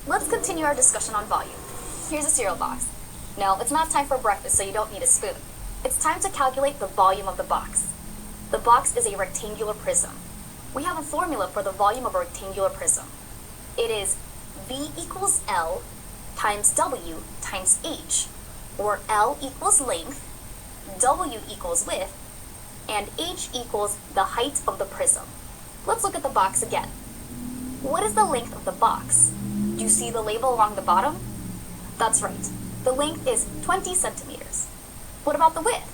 Let's continue our discussion on volume. Here's a cereal box. No, it's not time for breakfast, so you don't need a spoon. It's time to calculate the volume of the box. The box is a rectangular prism. We have a formula for the volume of a rectangular prism. It is V equals L times W times H, where L equals length, W equals width, and H equals the height of the prism. Let's look at the box again. What is the length of the box? Do you see the label along the bottom? That's right. The length is 20 centimeters. What about the width?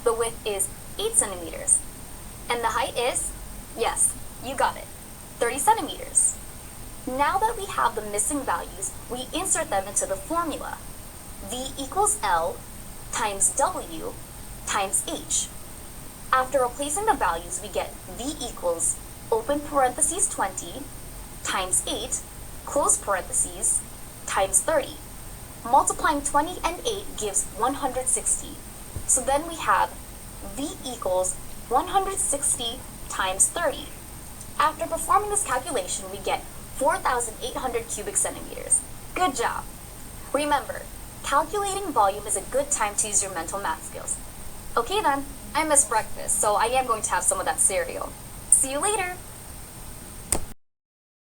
The width is 8 centimeters. And the height is, yes, you got it, 30 centimeters. Now that we have the missing values, we insert them into the formula. V equals L times W times H. After replacing the values, we get V equals open parentheses 20 times 8 close parentheses times 30. Multiplying 20 and 8 gives 160. So then we have V equals 160 times 30. After performing this calculation, we get 4,800 cubic centimeters. Good job. Remember, calculating volume is a good time to use your mental math skills. Okay then, I missed breakfast, so I am going to have some of that cereal. See you later.